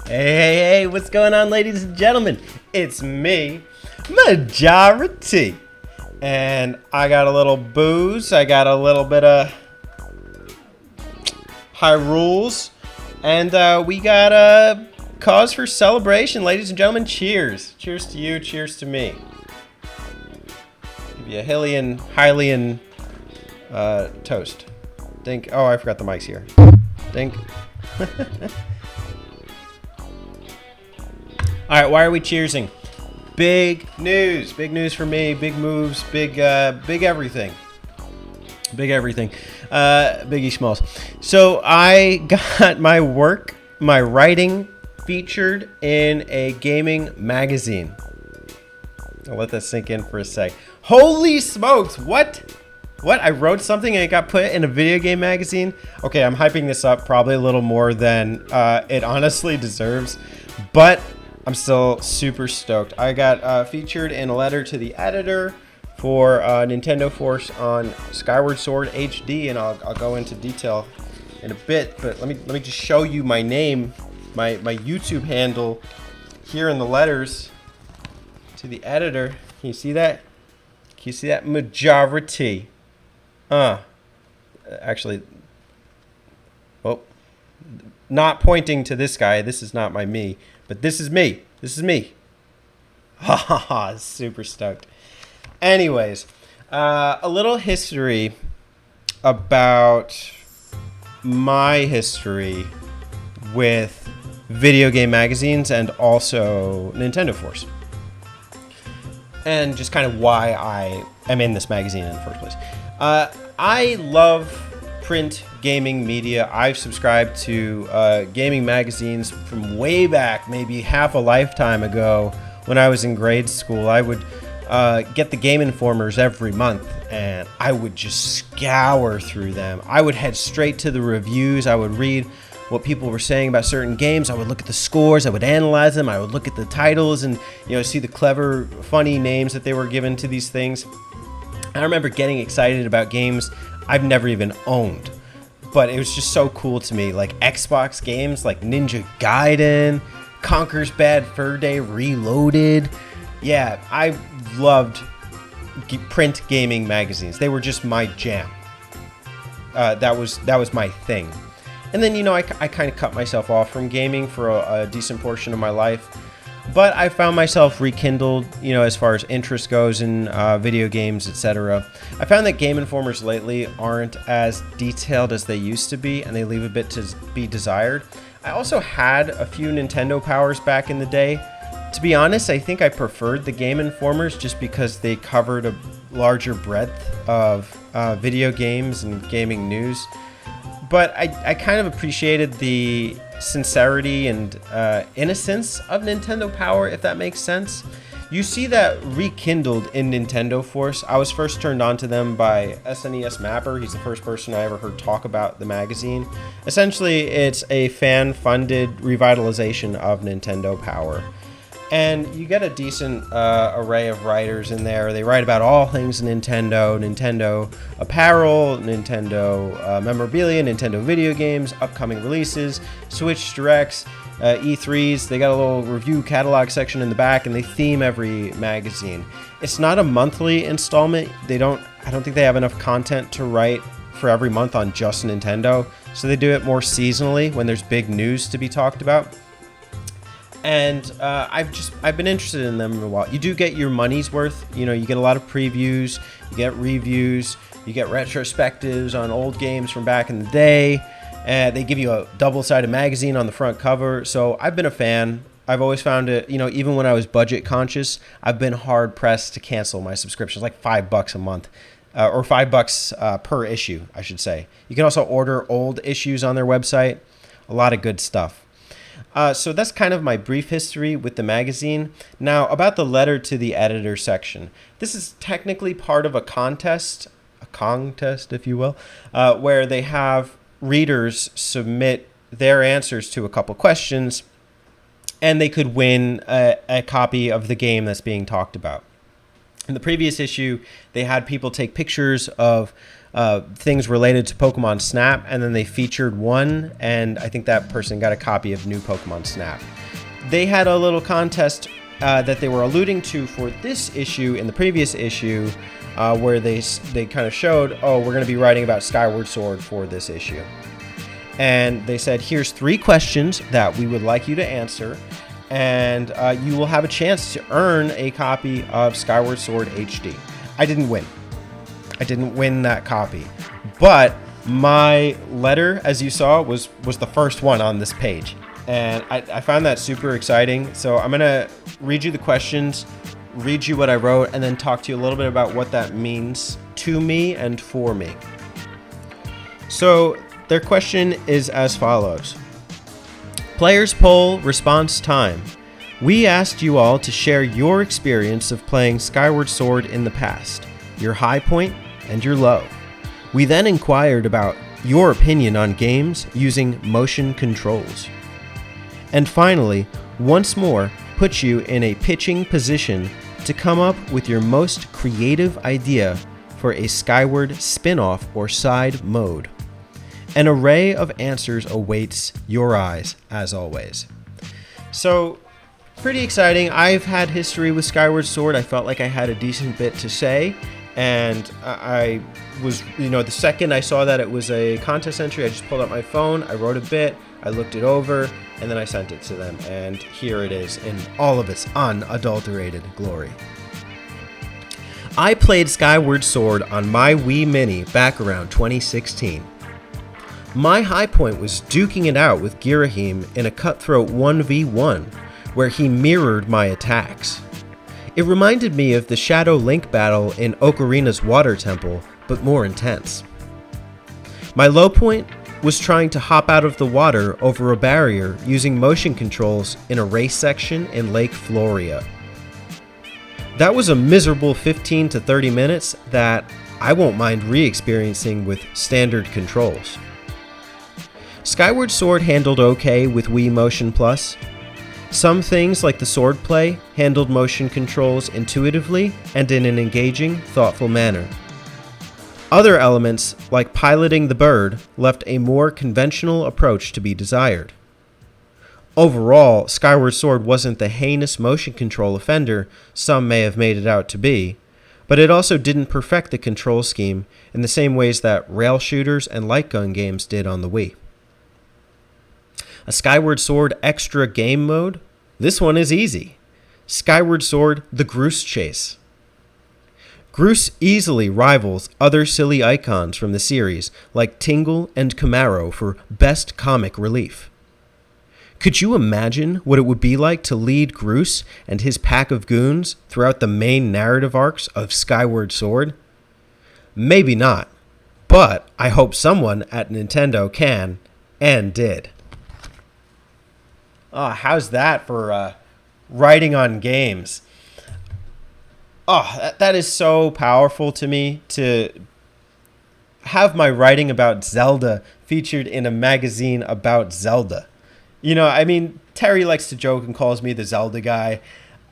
Hey, what's going on, ladies and gentlemen? It's me, Majora, and I got a little booze, I got a little bit of high rules, and we got a cause for celebration, ladies and gentlemen. Cheers. Cheers to you, cheers to me. Give you a Hylian toast. Dink. Oh, I forgot the mics here. Dink. All right, why are we cheersing? Big news for me. Big moves. Big everything. Biggie Smalls. So I got my writing featured in a gaming magazine. I'll let that sink in for a sec. Holy smokes! What? I wrote something and it got put in a video game magazine? Okay, I'm hyping this up probably a little more than it honestly deserves, but I'm still super stoked. I got featured in a letter to the editor for Nintendo Force on Skyward Sword HD, and I'll go into detail in a bit. But let me just show you my name, my YouTube handle here in the letters to the editor. Can you see that? Can you see that? Majora. Actually, well, not pointing to this guy. This is not me. But this is me. Ha ha ha, super stoked. Anyways, a little history about my history with video game magazines and also Nintendo Force. And just kind of why I am in this magazine in the first place. I love print gaming media. I've subscribed to gaming magazines from way back, maybe half a lifetime ago when I was in grade school. I would get the Game Informers every month and I would just scour through them. I would head straight to the reviews. I would read what people were saying about certain games. I would look at the scores. I would analyze them. I would look at the titles and see the clever, funny names that they were given to these things. I remember getting excited about games I've never even owned, but it was just so cool to me. Like Xbox games like Ninja Gaiden, Conker's Bad Fur Day Reloaded. Yeah, I loved print gaming magazines. They were just my jam. That was my thing. And then, I kind of cut myself off from gaming for a decent portion of my life. But I found myself rekindled, as far as interest goes in video games, etc. I found that Game Informers lately aren't as detailed as they used to be, and they leave a bit to be desired. I also had a few Nintendo Powers back in the day. To be honest, I think I preferred the Game Informers just because they covered a larger breadth of video games and gaming news. But I kind of appreciated the sincerity and innocence of Nintendo Power, if that makes sense. You see that rekindled in Nintendo Force. I was first turned on to them by SNES Mapper. He's the first person I ever heard talk about the magazine. Essentially, it's a fan-funded revitalization of Nintendo Power. And you get a decent array of writers in there. They write about all things Nintendo apparel, Nintendo memorabilia, Nintendo video games, upcoming releases, Switch Directs, E3s. They got a little review catalog section in the back, and they theme every magazine. It's not a monthly installment. I don't think they have enough content to write for every month on just Nintendo, so they do it more seasonally when there's big news to be talked about. And I've been interested in them for a while. You do get your money's worth. You get a lot of previews, you get reviews, you get retrospectives on old games from back in the day. They give you a double-sided magazine on the front cover. So I've been a fan. I've always found it, even when I was budget conscious, I've been hard pressed to cancel my subscriptions, like $5 a month, or $5 per issue, I should say. You can also order old issues on their website. A lot of good stuff. So that's kind of my brief history with the magazine. Now, about the letter to the editor section. This is technically part of a contest, if you will, where they have readers submit their answers to a couple questions, and they could win a copy of the game that's being talked about. In the previous issue, they had people take pictures of things related to Pokemon Snap, and then they featured one, and I think that person got a copy of New Pokemon Snap. They had a little contest that they were alluding to for this issue in the previous issue, where they kind of showed, oh, we're going to be writing about Skyward Sword for this issue. And they said, here's 3 questions that we would like you to answer, and you will have a chance to earn a copy of Skyward Sword HD. I didn't win that copy, but my letter, as you saw, was the first one on this page. And I found that super exciting. So I'm going to read you the questions, read you what I wrote, and then talk to you a little bit about what that means to me and for me. So their question is as follows. Players poll response time. We asked you all to share your experience of playing Skyward Sword in the past, your high point and your low. We then inquired about your opinion on games using motion controls. And finally, once more, put you in a pitching position to come up with your most creative idea for a Skyward spin-off or side mode. An array of answers awaits your eyes, as always. So, pretty exciting. I've had history with Skyward Sword. I felt like I had a decent bit to say, and I was, the second I saw that it was a contest entry, I just pulled out my phone, I wrote a bit, I looked it over, and then I sent it to them, and here it is in all of its unadulterated glory. I played Skyward Sword on my Wii Mini back around 2016. My high point was duking it out with Girahim in a cutthroat 1v1, where he mirrored my attacks. It reminded me of the Shadow Link battle in Ocarina's Water Temple, but more intense. My low point was trying to hop out of the water over a barrier using motion controls in a race section in Lake Floria. That was a miserable 15 to 30 minutes that I won't mind re-experiencing with standard controls. Skyward Sword handled okay with Wii Motion Plus. Some things like the swordplay handled motion controls intuitively and in an engaging, thoughtful manner. Other elements, like piloting the bird, left a more conventional approach to be desired. Overall, Skyward Sword wasn't the heinous motion control offender some may have made it out to be, but it also didn't perfect the control scheme in the same ways that rail shooters and light gun games did on the Wii. A Skyward Sword extra game mode? This one is easy. Skyward Sword: The Groose Chase. Groose easily rivals other silly icons from the series like Tingle and Camaro for best comic relief. Could you imagine what it would be like to lead Groose and his pack of goons throughout the main narrative arcs of Skyward Sword? Maybe not, but I hope someone at Nintendo can and did. Oh, how's that for writing on games? Oh, that is so powerful to me to have my writing about Zelda featured in a magazine about Zelda. Terry likes to joke and calls me the Zelda guy.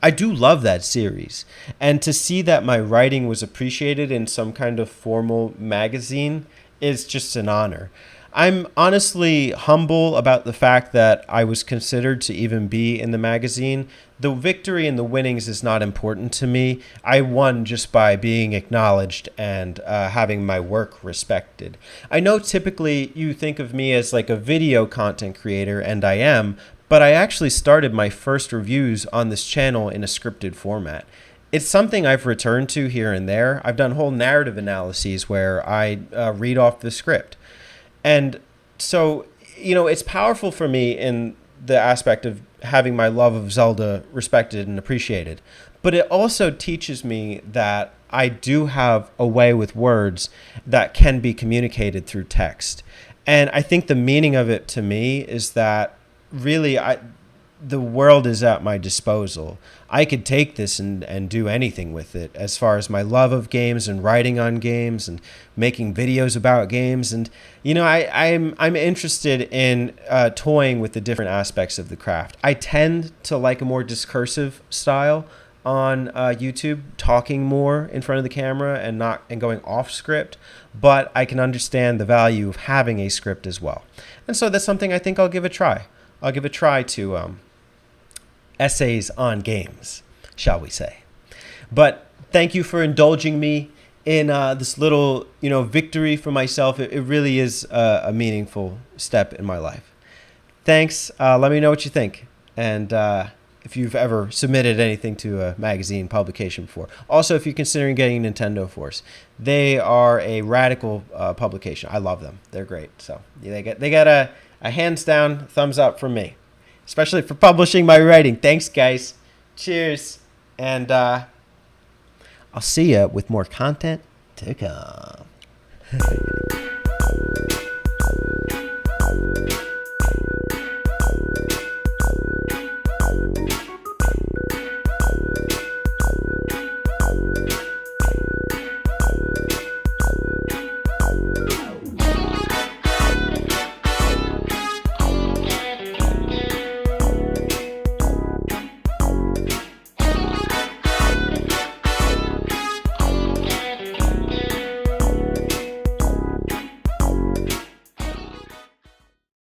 I do love that series. And to see that my writing was appreciated in some kind of formal magazine is just an honor. I'm honestly humble about the fact that I was considered to even be in the magazine. The victory and the winnings is not important to me. I won just by being acknowledged and having my work respected. I know typically you think of me as like a video content creator, and I am, but I actually started my first reviews on this channel in a scripted format. It's something I've returned to here and there. I've done whole narrative analyses where I read off the script. And so, it's powerful for me in the aspect of having my love of Zelda respected and appreciated. But it also teaches me that I do have a way with words that can be communicated through text. And I think the meaning of it to me is that really the world is at my disposal. I could take this and do anything with it as far as my love of games and writing on games and making videos about games. And, I'm interested in toying with the different aspects of the craft. I tend to like a more discursive style. on YouTube, talking more in front of the camera and going off script, but I can understand the value of having a script as well. And so that's something I think I'll give a try. I'll give a try to essays on games, shall we say. But thank you for indulging me in this little, victory for myself. It really is a meaningful step in my life. Thanks. Let me know what you think. And if you've ever submitted anything to a magazine publication before. Also, if you're considering getting Nintendo Force, they are a radical publication. I love them. They're great. So they got a hands down thumbs up from me, especially for publishing my writing. Thanks, guys. Cheers. And I'll see you with more content to come.